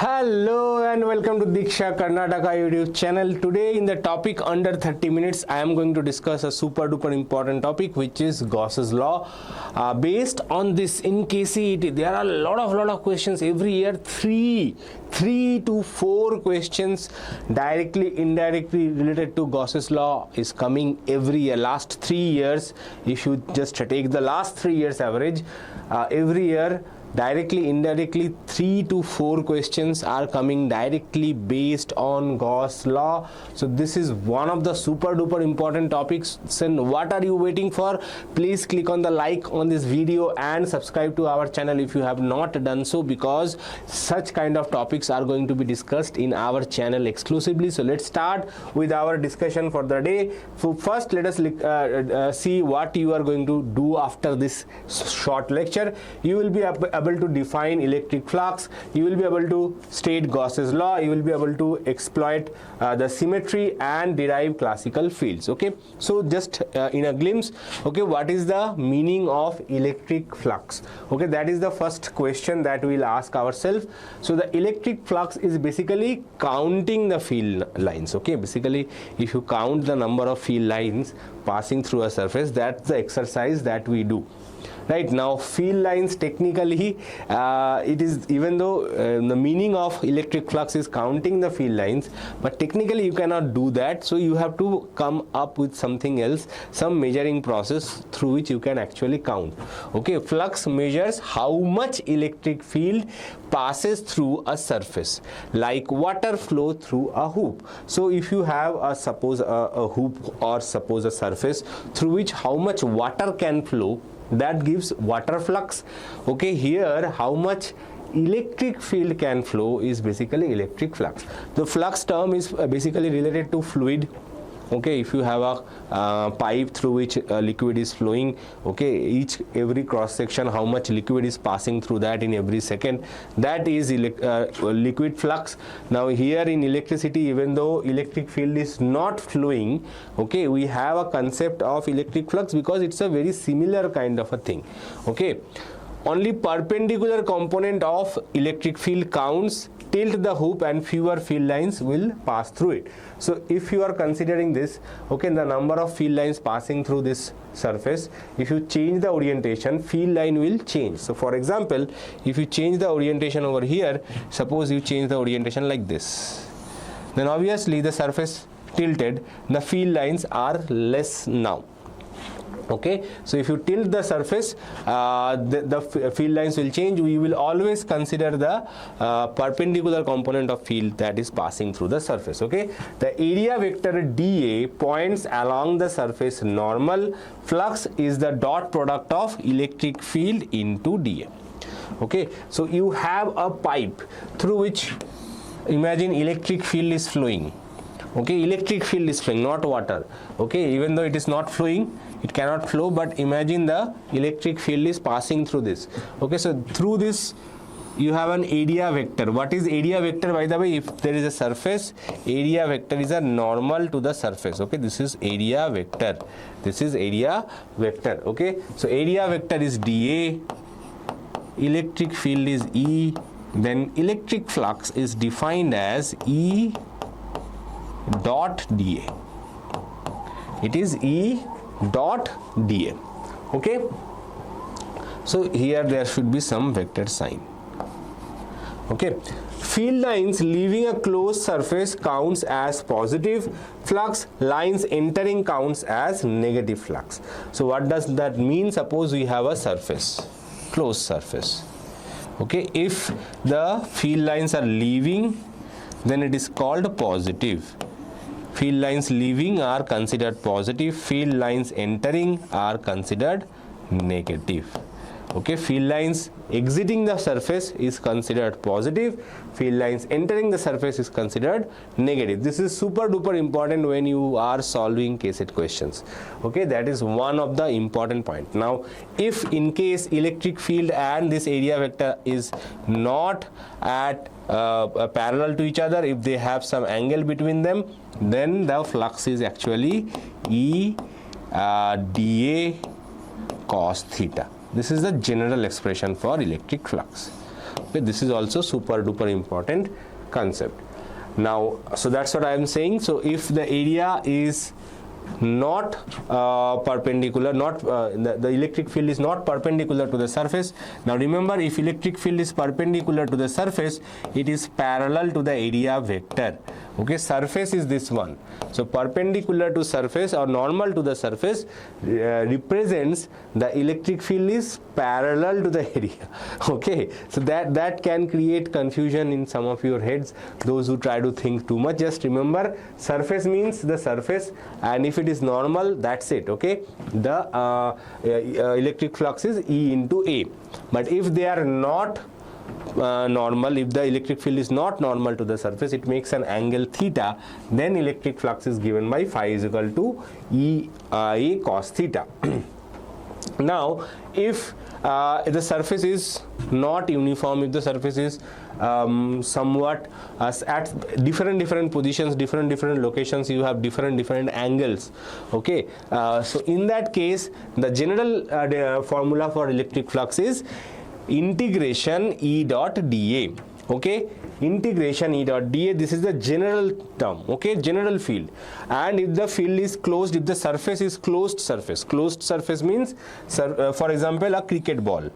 Hello and welcome to Diksha Karnataka YouTube channel. Today in the topic under 30 minutes I am going to discuss a super duper important topic, which is Gauss's law. Based on this, in KCET there are a lot of questions every year. Three to four questions directly indirectly related to Gauss's law is coming every year. Last 3 years, if you just take the last 3 years average, every year directly indirectly 3 to 4 questions are coming directly based on Gauss law. So this is one of the super duper important topics. So what are you waiting for? Please click on the like on this video and subscribe to our channel if you have not done so, because such kind of topics are going to be discussed in our channel exclusively. So let's start with our discussion for the day. So first let us see what you are going to do after this short lecture. You will be able to define electric flux, you will be able to state Gauss's law, you will be able to exploit the symmetry and derive classical fields. Okay, so just in a glimpse, okay, what is the meaning of electric flux? Okay, that is the first question that we'll ask ourselves. So the electric flux is basically counting the field lines. Okay, basically if you count the number of field lines passing through a surface, that's the exercise that we do. Right now, field lines technically, it is, even though the meaning of electric flux is counting the field lines, but technically you cannot do that. So you have to come up with something else, some measuring process through which you can actually count. Okay, flux measures how much electric field passes through a surface, like water flow through a hoop. So if you have a suppose a hoop, or suppose a surface through which how much water can flow, that gives water flux. Okay, here how much electric field can flow is basically electric flux. The flux term is basically related to fluid. Okay, if you have a pipe through which liquid is flowing, okay, every cross section, how much liquid is passing through that in every second, that is liquid flux. Now here in electricity, even though electric field is not flowing, okay, we have a concept of electric flux because it's a very similar kind of a thing. Okay, only perpendicular component of electric field counts. Tilt the hoop and fewer field lines will pass through it. So if you are considering this, okay, the number of field lines passing through this surface, if you change the orientation, field line will change. So for example, if you change the orientation over here, suppose you change the orientation like this, then obviously the surface tilted, the field lines are less now. Okay, so if you tilt the surface, the field lines will change. We will always consider the perpendicular component of field that is passing through the surface. Okay, the area vector dA points along the surface normal. Flux is the dot product of electric field into dA. Okay, so you have a pipe through which, imagine, electric field is flowing. Okay, electric field is flowing, not water. Okay, even though it is not flowing, it cannot flow, but imagine the electric field is passing through this. Okay, so through this you have an area vector. What is area vector, by the way? If there is a surface, area vector is a normal to the surface. Okay, this is area vector, this is area vector. Okay, so area vector is dA, electric field is E, then electric flux is defined as E dot dA. It is E dot dA. Okay, so here there should be some vector sign. Okay, field lines leaving a closed surface counts as positive flux, lines entering counts as negative flux. So what does that mean? Suppose we have a surface, closed surface. Okay, if the field lines are leaving, then it is called positive. Field lines leaving are considered positive, field lines entering are considered negative. Okay, field lines exiting the surface is considered positive, field lines entering the surface is considered negative. This is super duper important when you are solving KCET questions. Okay, that is one of the important point. Now if in case electric field and this area vector is not at parallel to each other, if they have some angle between them, then the flux is actually E dA cos theta. This is the general expression for electric flux. Okay, this is also super duper important concept. Now, so that's what I am saying. So if the area is not perpendicular, the electric field is not perpendicular to the surface. Now remember, if electric field is perpendicular to the surface, it is parallel to the area vector. Okay, surface is this one. So perpendicular to surface or normal to the surface represents the electric field is parallel to the area. Okay, so that can create confusion in some of your heads, those who try to think too much. Just remember, surface means the surface, and if it is normal, that's it. Okay, the electric flux is E into A. But if they are not normal, if the electric field is not normal to the surface, it makes an angle theta, then electric flux is given by phi is equal to E A cos theta. Now if the surface is not uniform, if the surface is somewhat at different positions, different locations, you have different angles. Okay, so in that case, the general formula for electric flux is integration E dot dA. Okay, integration E dot dA, this is the general term. Okay, general field. And if the field is closed, if the surface is closed surface means, for example, a cricket ball,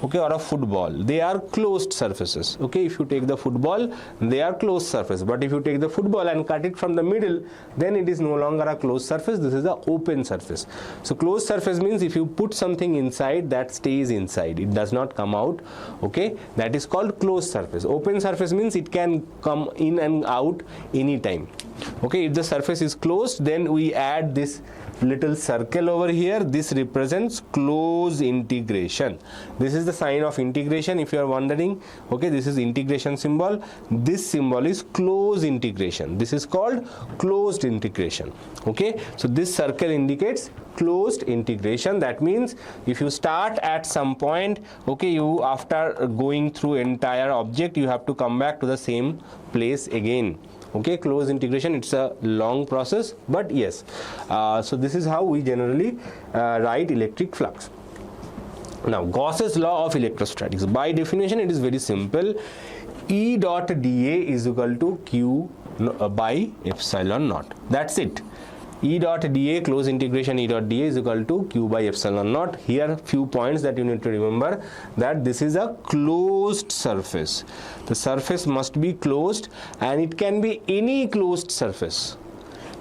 okay, or a football, they are closed surfaces. Okay, if you take the football, they are closed surface, but if you take the football and cut it from the middle, then it is no longer a closed surface, this is a open surface. So closed surface means if you put something inside, that stays inside, it does not come out. Okay, that is called closed surface. Open surface means it can come in and out anytime. Okay, if the surface is closed, then we add this little circle over here. This represents close integration. This is the sign of integration, if you are wondering. Okay, this is integration symbol. This symbol is close integration. This is called closed integration. Okay, so this circle indicates closed integration. That means if you start at some point, okay, you after going through entire object, you have to come back to the same place again. Okay, close integration, it's a long process, but yes, so this is how we generally write electric flux. Now, Gauss's law of electrostatics, by definition it is very simple. E dot dA is equal to Q by epsilon naught. That's it. E dot dA, close integration E dot dA is equal to Q by epsilon naught. Here few points that you need to remember, that this is a closed surface. The surface must be closed, and it can be any closed surface.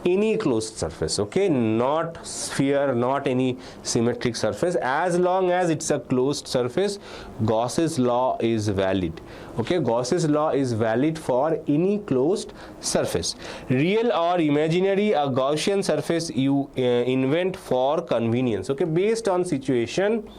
Any closed surface, okay, not sphere, not any symmetric surface. As long as it's a closed surface, Gauss's law is valid. Okay, Gauss's law is valid for any closed surface. Real or imaginary, a Gaussian surface you invent for convenience. Okay, based on situation,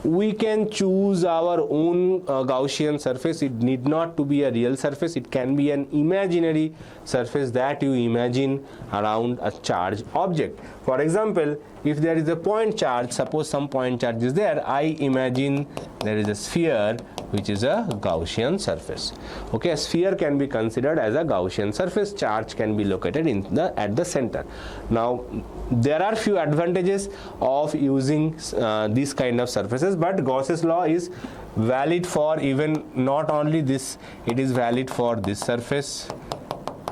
we can choose our own Gaussian surface. It need not to be a real surface, it can be an imaginary surface that you imagine around a charged object. For example, if there is a point charge, suppose some point charge is there, I imagine there is a sphere which is a Gaussian surface. Okay, a sphere can be considered as a Gaussian surface, charge can be located at the center. Now, there are few advantages of using these kind of surfaces, but Gauss's law is valid for even not only this, it is valid for this surface.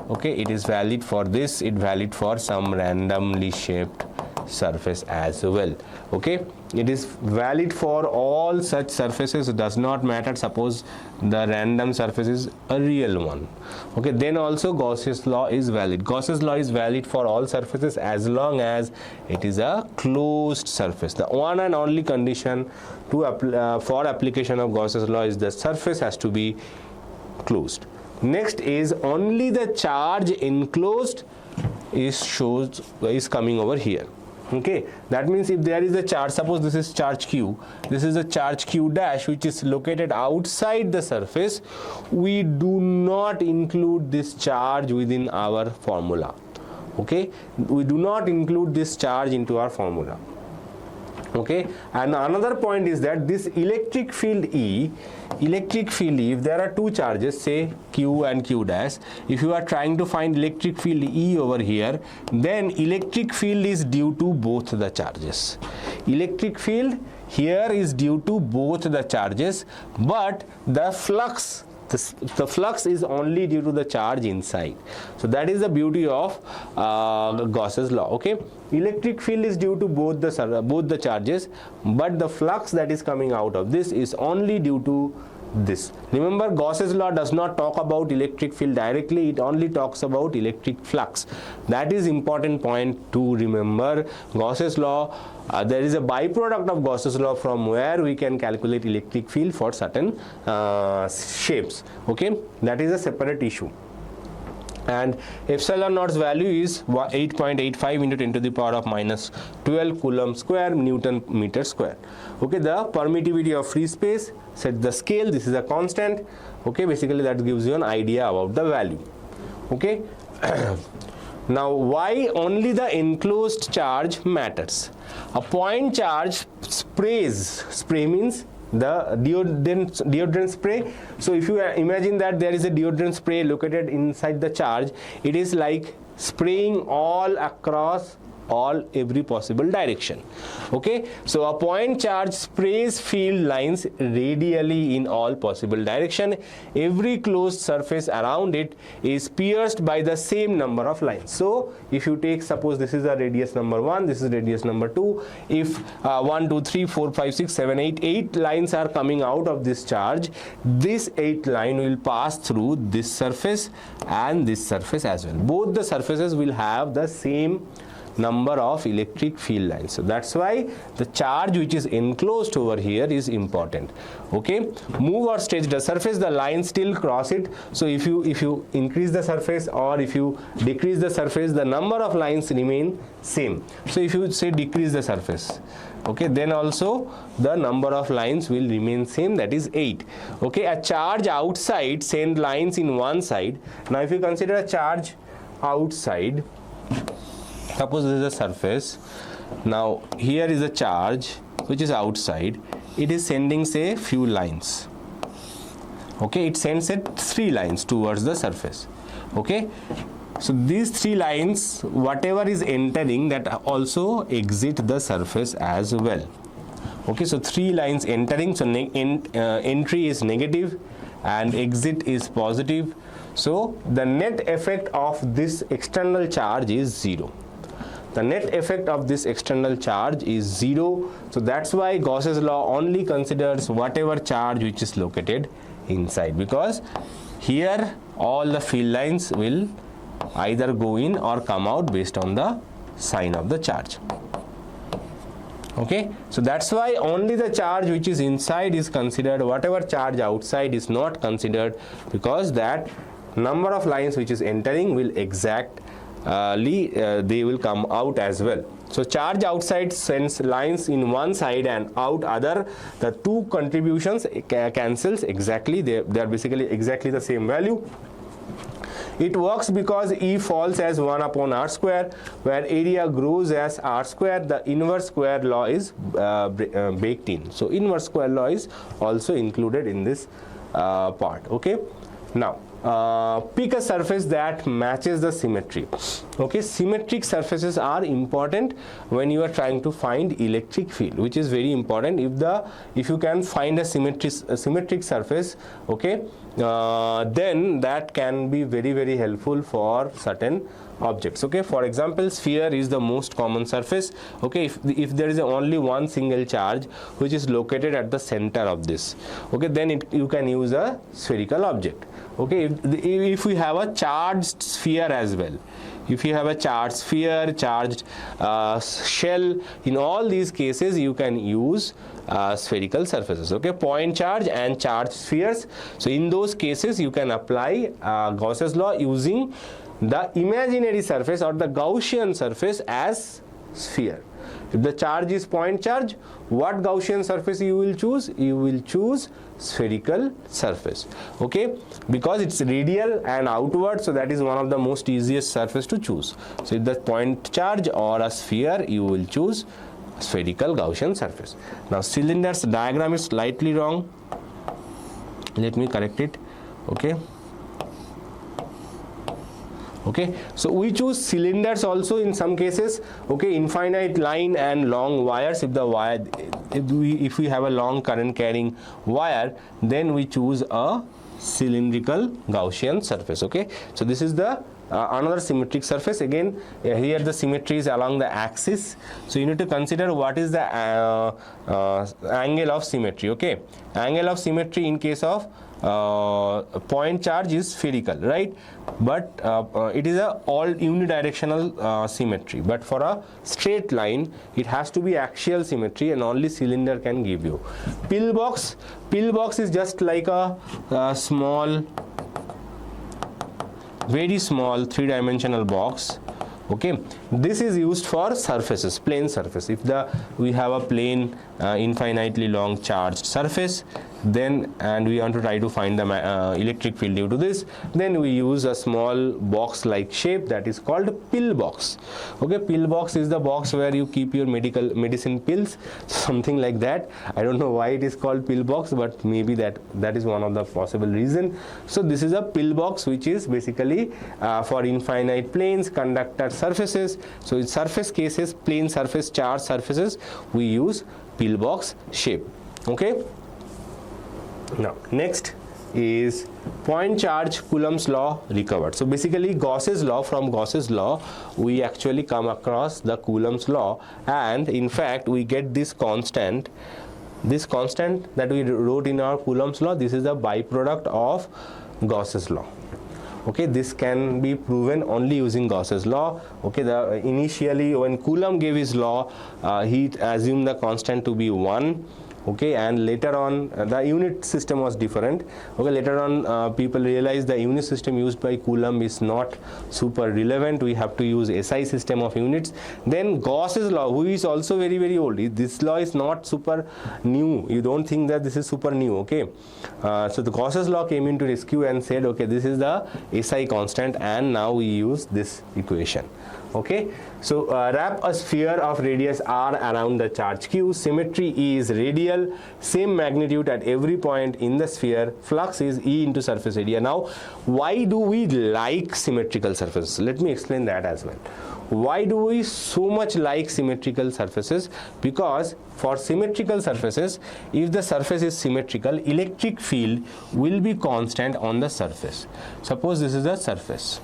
Okay, it is valid for this, it valid for some randomly shaped surface as well. Okay, it is valid for all such surfaces. It does not matter, suppose the random surface is a real one. Okay, then also Gauss's law is valid. Gauss's law is valid for all surfaces as long as it is a closed surface. The one and only condition to for application of Gauss's law is the surface has to be closed. Next is only the charge enclosed is coming over here. Okay, that means if there is a charge, suppose this is charge Q, this is a charge Q dash which is located outside the surface, we do not include this charge within our formula. Okay, we do not include this charge into our formula. Okay, and another point is that this electric field E, if there are two charges, say Q and Q dash, if you are trying to find electric field E over here, then electric field is due to both the charges. Electric field here is due to both the charges, but the flux is only due to the charge inside. So that is the beauty of Gauss's law. Okay, electric field is due to both the charges, but the flux that is coming out of this is only due to this. Remember, Gauss's law does not talk about electric field directly, it only talks about electric flux. That is important point to remember. Gauss's law, there is a byproduct of Gauss's law from where we can calculate electric field for certain shapes. Okay, that is a separate issue. And epsilon naught's value is 8.85 into 10 to the power of minus 12 coulomb square Newton meter square. Okay, the permittivity of free space, set the scale, this is a constant. Okay, basically that gives you an idea about the value. Okay. Now, why only the enclosed charge matters? A point charge spray means the deodorant spray. So if you imagine that there is a deodorant spray located inside the charge, it is like spraying all across every possible direction. Okay, so a point charge sprays field lines radially in all possible direction. Every closed surface around it is pierced by the same number of lines. So if you take, suppose this is a radius number 1, this is radius number 2, if 1 2 3 4 5 6 7 8 lines are coming out of this charge, this 8th line will pass through this surface and this surface as well. Both the surfaces will have the same number of electric field lines. So that's why the charge which is enclosed over here is important. Okay, move or stretch the surface, the lines still cross it. So if you increase the surface or if you decrease the surface, the number of lines remain same. So if you say decrease the surface, okay, then also the number of lines will remain same, that is 8. Okay, a charge outside send lines in one side. Now if you consider a charge outside, suppose this is a surface. Now here is a charge which is outside. It is sending, say, few lines. Okay, it sends it 3 lines towards the surface. Okay, so these 3 lines, whatever is entering, that also exit the surface as well. Okay, so 3 lines entering, so entry is negative and exit is positive. So the net effect of this external charge is 0. The net effect of this external charge is 0. So that's why Gauss's law only considers whatever charge which is located inside, because here all the field lines will either go in or come out based on the sign of the charge. Okay, so that's why only the charge which is inside is considered, whatever charge outside is not considered, because that number of lines which is entering will they will come out as well. So charge outside sends lines in one side and out other. The 2 contributions cancels exactly. They are basically exactly the same value. It works because E falls as 1 upon r square, where area grows as r square. The inverse square law is baked in. So inverse square law is also included in this part. Okay, now pick a surface that matches the symmetry. Okay, symmetric surfaces are important when you are trying to find electric field, which is very important. If you can find a symmetric surface, okay, then that can be very, very helpful for certain objects. Okay, for example, sphere is the most common surface. Okay, if there is only one single charge which is located at the center of this, okay, then you can use a spherical object. Okay, if we have a charged sphere as well, if you have a charged sphere, charged shell, in all these cases you can use spherical surfaces. Okay, point charge and charged spheres. So in those cases you can apply Gauss's law using the imaginary surface or the Gaussian surface as sphere. If the charge is point charge, what Gaussian surface you will choose? You will choose spherical surface. Okay, because it's radial and outward, so that is one of the most easiest surface to choose. So if the point charge or a sphere, you will choose spherical Gaussian surface. Now cylinder's diagram is slightly wrong. Let me correct it. Okay. Okay, so we choose cylinders also in some cases. Okay, infinite line and long wires. If the wire, if we have a long current carrying wire, then we choose a cylindrical Gaussian surface. Okay, so this is the another symmetric surface. Again, here the symmetry is along the axis, so you need to consider what is the angle of symmetry. Okay, angle of symmetry in case of point charge is spherical, right? But it is a all unidirectional symmetry. But for a straight line, it has to be axial symmetry, and only cylinder can give you. Pillbox is just like a small, very small three-dimensional box. Okay, this is used for surfaces, plane surface. If we have a plane infinitely long charged surface, then and we want to try to find the electric field due to this, then we use a small box like shape, that is called pillbox. Okay, pillbox is the box where you keep your medicine pills, something like that. I don't know why it is called pillbox, but maybe that is one of the possible reason. So this is a pillbox, which is basically for infinite planes, conductor surfaces. So in surface cases, plane surface, charged surfaces, we use pillbox shape. Okay, now next is point charge Coulomb's law recovered. So basically Gauss's law, from Gauss's law we actually come across the Coulomb's law, and in fact we get this constant that we wrote in our Coulomb's law. This is a byproduct of Gauss's law. Okay, this can be proven only using Gauss's law. Okay, initially when Coulomb gave his law, he assumed the constant to be 1. Okay, and later on the unit system was different. Okay, later on people realized the unit system used by Coulomb is not super relevant. We have to use SI system of units. Then Gauss's law, who is also very, very old. This law is not super new. You don't think that this is super new. Okay, so the Gauss's law came into rescue and said, okay, this is the SI constant, and now we use this equation. Okay, so wrap a sphere of radius r around the charge q. Symmetry E is radial, same magnitude at every point in the sphere. Flux is E into surface area. Now, why do we like symmetrical surfaces? Let me explain that as well. Why do we so much like symmetrical surfaces? Because for symmetrical surfaces, if the surface is symmetrical, electric field will be constant on the surface. Suppose this is the surface.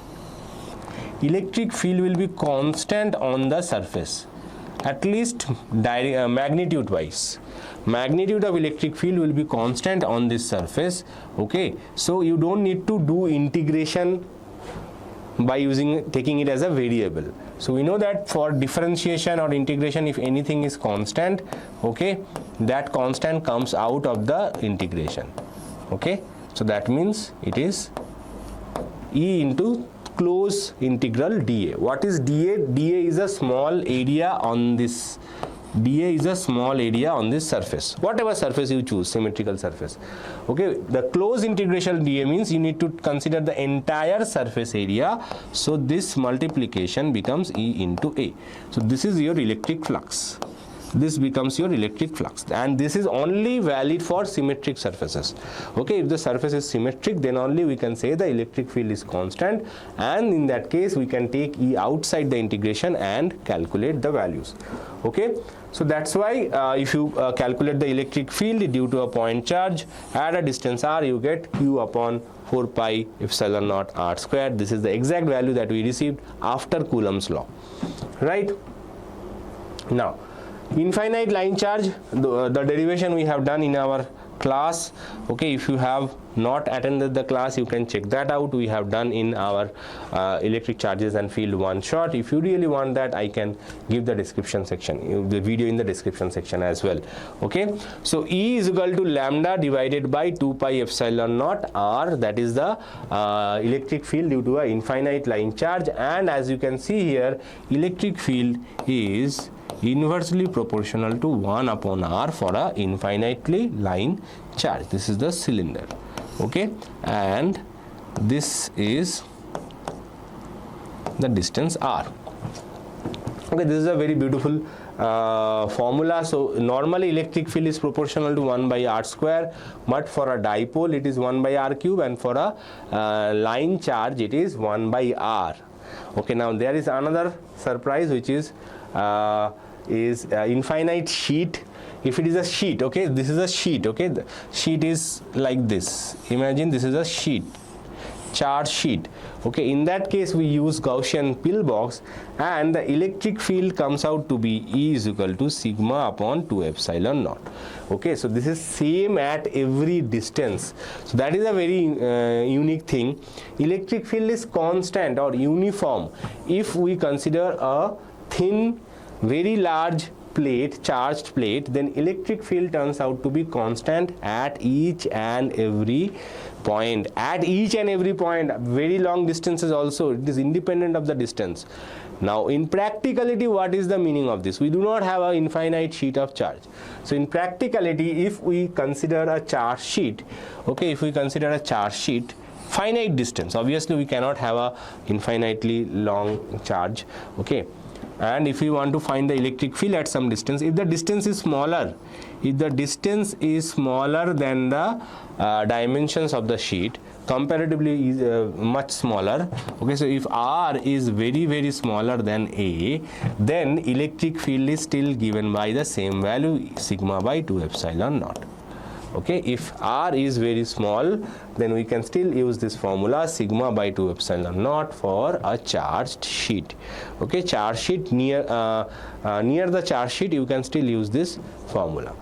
Electric field will be constant on the surface, at least magnitude wise. Magnitude of electric field will be constant on this surface. Okay, so you don't need to do integration by taking it as a variable. So we know that for differentiation or integration, if anything is constant, okay, that constant comes out of the integration. Okay, so that means it is E into close integral dA. What is dA? dA is a small area on this. dA is a small area on this surface. Whatever surface you choose, symmetrical surface. Okay, the close integration dA means you need to consider the entire surface area. So this multiplication becomes E into A. So this is your electric flux. This becomes your electric flux, and this is only valid for symmetric surfaces. Okay, if the surface is symmetric, then only we can say the electric field is constant, and in that case we can take E outside the integration and calculate the values. Okay, so that's why if you calculate the electric field due to a point charge at a distance r, you get Q upon 4 pi epsilon naught r squared. This is the exact value that we received after Coulomb's law, right? Now, infinite line charge, the derivation we have done in our class. Okay, if you have not attended the class, you can check that out. We have done in our electric charges and field one shot. If you really want that, I can give the description section, the video in the description section as well. Okay, so E is equal to lambda divided by 2 pi epsilon naught r, that is the electric field due to a infinite line charge. And as you can see here, electric field is inversely proportional to 1 upon r for a infinitely line charge. This is the cylinder. Okay, and this is the distance r. Okay, this is a very beautiful formula. So normally electric field is proportional to 1 by r square, but for a dipole it is 1 by r cube, and for a line charge it is 1 by r. Okay, now there is another surprise, which is infinite sheet. If it is a sheet, okay, this is a sheet, okay, the sheet is like this. Imagine this is a sheet, charge sheet. Okay, in that case we use Gaussian pillbox, and the electric field comes out to be E is equal to sigma upon 2 epsilon naught. Okay, so this is same at every distance. So that is a very unique thing. Electric field is constant or uniform if we consider a thin, very large plate, charged plate, then electric field turns out to be constant at each and every point. At each and every point, very long distances also, it is independent of the distance. Now in practicality, what is the meaning of this? We do not have an infinite sheet of charge. So in practicality, if we consider a charge sheet, okay, if we consider a charge sheet, finite distance, obviously we cannot have a infinitely long charge, okay. And if we want to find the electric field at some distance, if the distance is smaller, than the dimensions of the sheet, comparatively is much smaller, okay, so if R is very smaller than A, then electric field is still given by the same value, sigma by 2 epsilon naught. Okay, if R is very small, then we can still use this formula, sigma by 2 epsilon naught, for a charged sheet. Okay, charge sheet, near the charge sheet you can still use this formula.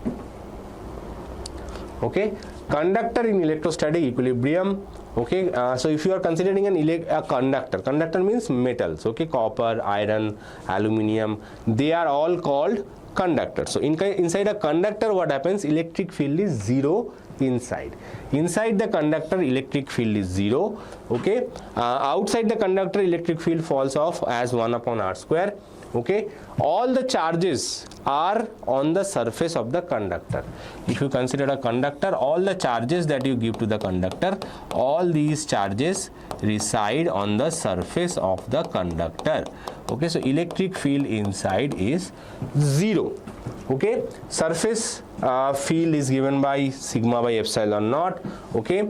Okay, conductor in electrostatic equilibrium. Okay, so if you are considering a conductor means metals, okay, copper, iron, aluminium, they are all called conductor. So inside a conductor, what happens? Electric field is 0 inside. Inside the conductor, electric field is 0. Okay, outside the conductor, electric field falls off as 1 upon r square. Okay, all the charges are on the surface of the conductor. If you consider a conductor, all the charges that you give to the conductor, all these charges reside on the surface of the conductor. Okay, so electric field inside is 0. Okay, surface field is given by sigma by epsilon naught. Okay,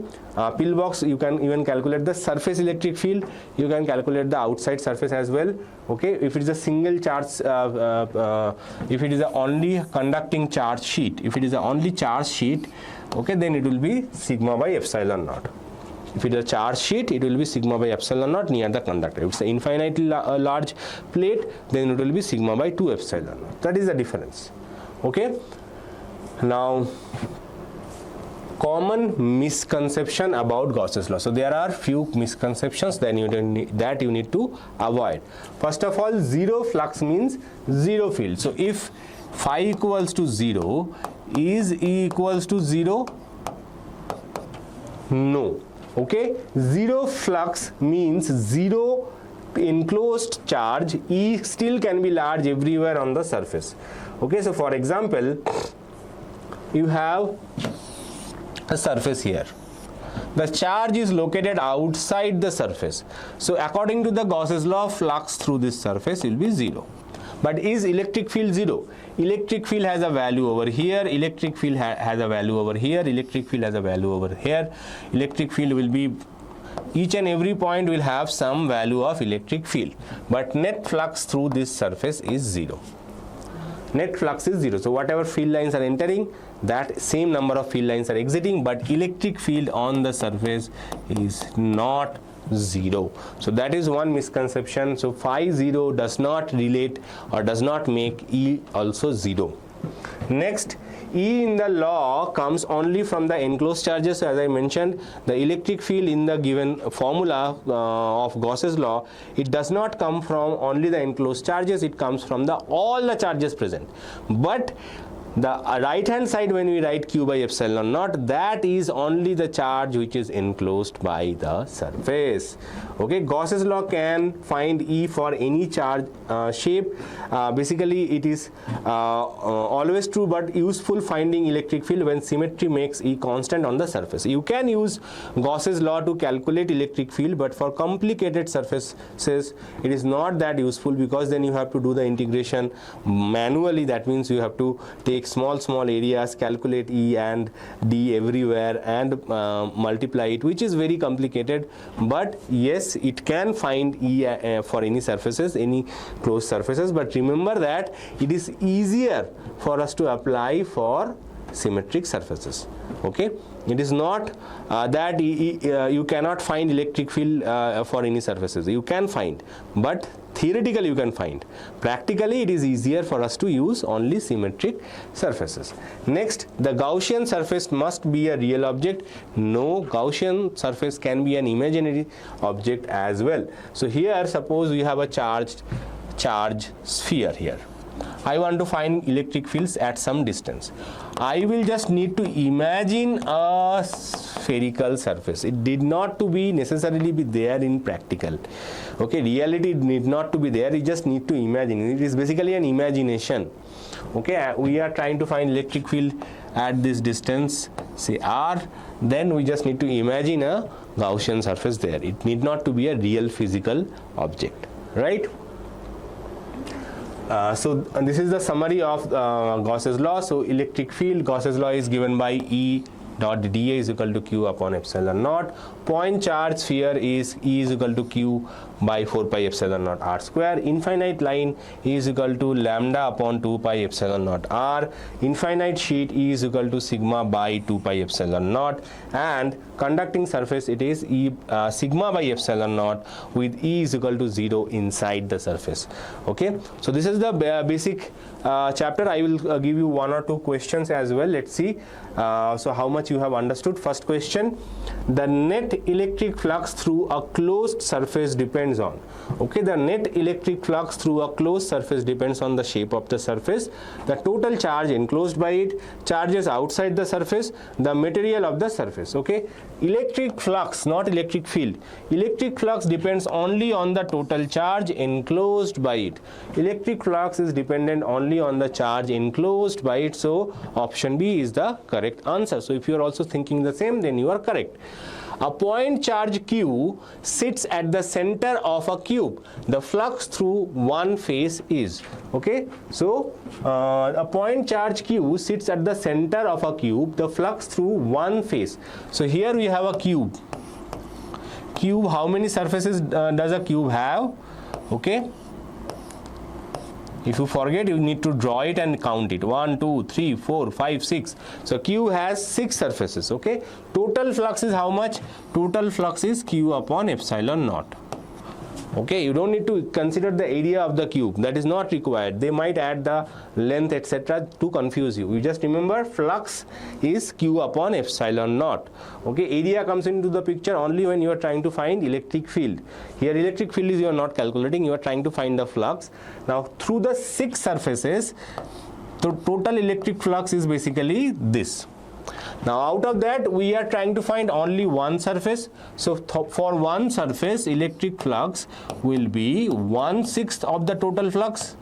pillbox, you can even calculate the surface electric field, you can calculate the outside surface as well. Okay, if it is a single charge, if it is a only conducting charge sheet, if it is a only charge sheet, okay, then it will be sigma by epsilon naught. If it is a charge sheet, it will be sigma by epsilon naught near the conductor. If it's an infinitely large plate, then it will be sigma by 2 epsilon naught. That is the difference. Okay, now common misconception about Gauss's law. So there are few misconceptions that you need to avoid. First of all, zero flux means zero field. So if phi equals to 0, is E equals to 0? No. Okay, zero flux means zero enclosed charge. E still can be large everywhere on the surface. Okay, so for example, you have a surface here. The charge is located outside the surface. So according to the Gauss's law, flux through this surface will be 0. But is electric field 0? Electric field has a value over here, electric field has a value over here, electric field has a value over here. Electric field will be, each and every point will have some value of electric field. But net flux through this surface is 0. Net flux is 0. So whatever field lines are entering, that same number of field lines are exiting, but electric field on the surface is not 0. So that is one misconception. So phi 0 does not relate or does not make E also 0. Next, E in the law comes only from the enclosed charges. As I mentioned, the electric field in the given formula of Gauss's law, it does not come from only the enclosed charges, it comes from the all the charges present. But the right hand side, when we write Q by epsilon naught, that is only the charge which is enclosed by the surface. Okay, Gauss's law can find E for any charge shape. Basically it is always true but useful finding electric field when symmetry makes E constant on the surface. You can use Gauss's law to calculate electric field, but for complicated surfaces it is not that useful, because then you have to do the integration manually. That means you have to take take small areas, calculate E and D everywhere and multiply it, which is very complicated. But yes, it can find E for any surfaces, any closed surfaces. But remember that it is easier for us to apply for symmetric surfaces. Okay, it is not that you cannot find electric field for any surfaces. You can find, but theoretically you can find. Practically it is easier for us to use only symmetric surfaces. Next, the Gaussian surface must be a real object. No, Gaussian surface can be an imaginary object as well. So here, suppose we have a charge sphere here. I want to find electric fields at some distance. I will just need to imagine a spherical surface. It did not to be necessarily be there in practical. Okay, reality need not to be there. You just need to imagine. It is basically an imagination. Okay, we are trying to find electric field at this distance, say R. Then we just need to imagine a Gaussian surface there. It need not to be a real physical object, right? So this is the summary of Gauss's law. So electric field, Gauss's law is given by E dot dA is equal to Q upon epsilon naught. Point charge sphere is E is equal to Q by 4 pi epsilon naught R square. Infinite line E is equal to lambda upon 2 pi epsilon naught R. Infinite sheet E is equal to sigma by 2 pi epsilon naught. And conducting surface, it is sigma by epsilon naught with E is equal to 0 inside the surface. Okay, so this is the basic chapter. I will give you 1 or 2 questions as well. Let's see so how much you have understood. First question: the net electric flux through a closed surface depends on. Okay, the net electric flux through a closed surface depends on the shape of the surface, the total charge enclosed by it, charges outside the surface, the material of the surface. Okay, electric flux, not electric field. Electric flux depends only on the total charge enclosed by it. Electric flux is dependent only on the charge enclosed by it. So option B is the correct answer. So if you are also thinking the same, then you are correct. A point charge Q sits at the center of a cube. The flux through one face is. Okay, so a point charge Q sits at the center of a cube. The flux through one face. So here we have a cube. Cube, how many surfaces does a cube have? Okay, if you forget, you need to draw it and count it. 1, 2, 3, 4, 5, 6. So cube has 6 surfaces. Okay, total flux is how much? Total flux is Q upon epsilon naught. Okay, you don't need to consider the area of the cube. That is not required. They might add the length, etc. to confuse you. You just remember flux is Q upon epsilon naught. Okay, area comes into the picture only when you are trying to find electric field. Here electric field is you are not calculating. You are trying to find the flux. Now through the 6 surfaces, the total electric flux is basically this. Now out of that we are trying to find only one surface. So for one surface, electric flux will be 1/6 of the total flux.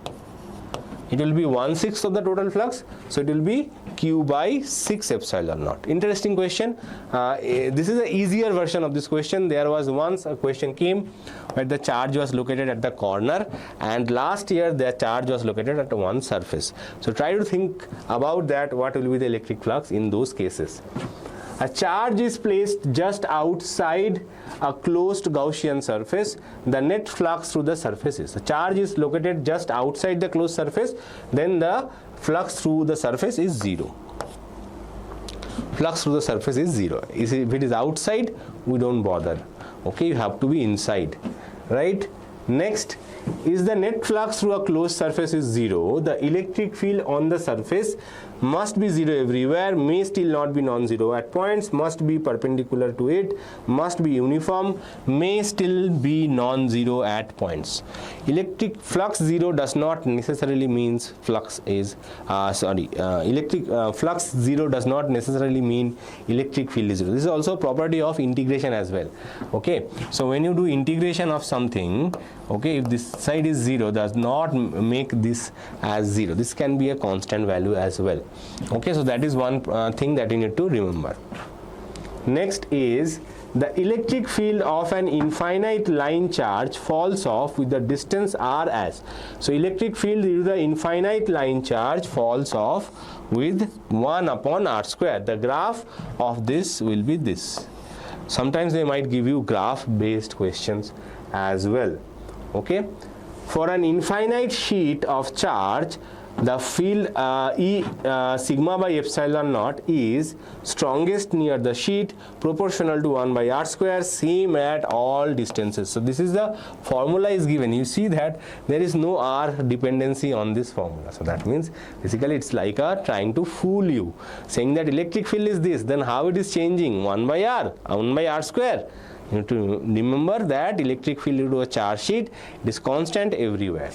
It will be 1/6 of the total flux. So it will be Q by 6 epsilon naught. Interesting question. This is an easier version of this question. There was once a question came where the charge was located at the corner, and last year the charge was located at one surface. So try to think about that. What will be the electric flux in those cases? A charge is placed just outside a closed Gaussian surface. The net flux through the surface is. The charge is located just outside the closed surface. Then the flux through the surface is 0. Flux through the surface is 0. If it is outside, we don't bother. Okay, you have to be inside, right? Next, is the net flux through a closed surface is 0. The electric field on the surface must be 0 everywhere, may still not be non-zero at points, must be perpendicular to it, must be uniform, may still be non-zero at points. Electric flux 0 does not necessarily means flux is flux 0 does not necessarily mean electric field is 0. This is also a property of integration as well. Okay, so when you do integration of something, okay, if this side is 0, does not make this as 0. This can be a constant value as well. Okay, so that is one thing that you need to remember. Next is the electric field of an infinite line charge falls off with the distance r as. So electric field due to the infinite line charge falls off with 1 upon r square. The graph of this will be this. Sometimes they might give you graph based questions as well. Okay, for an infinite sheet of charge, the field sigma by epsilon naught is strongest near the sheet, proportional to 1 by r square, same at all distances. So this is the formula is given. You see that there is no r dependency on this formula. So that means basically it's like trying to fool you, saying that electric field is this, then how it is changing? 1 by r square. You have to remember that electric field due to a charge sheet, it is constant everywhere.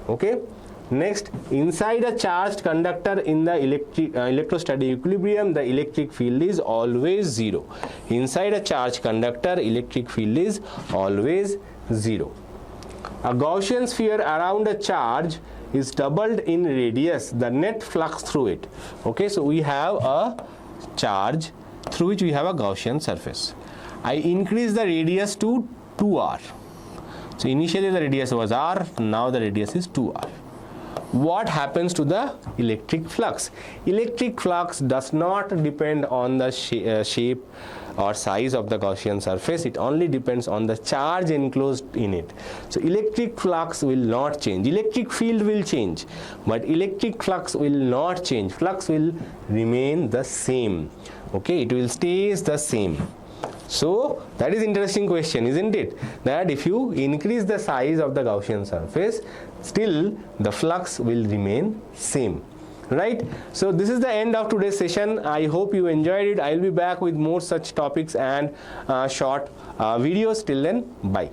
Okay. Next, inside a charged conductor in the electrostatic equilibrium, the electric field is always 0. Inside a charged conductor, electric field is always 0. A Gaussian sphere around a charge is doubled in radius, the net flux through it. Okay, so we have a charge through which we have a Gaussian surface. I increase the radius to 2r. So initially the radius was r, now the radius is 2r. What happens to the electric flux? Electric flux does not depend on the shape or size of the Gaussian surface. It only depends on the charge enclosed in it. So electric flux will not change. Electric field will change, but electric flux will not change. Flux will remain the same. Okay, it will stay the same. So that is interesting question, isn't it? That if you increase the size of the Gaussian surface, still the flux will remain same, right? So this is the end of today's session. I hope you enjoyed it. I will be back with more such topics and short videos. Till then, bye.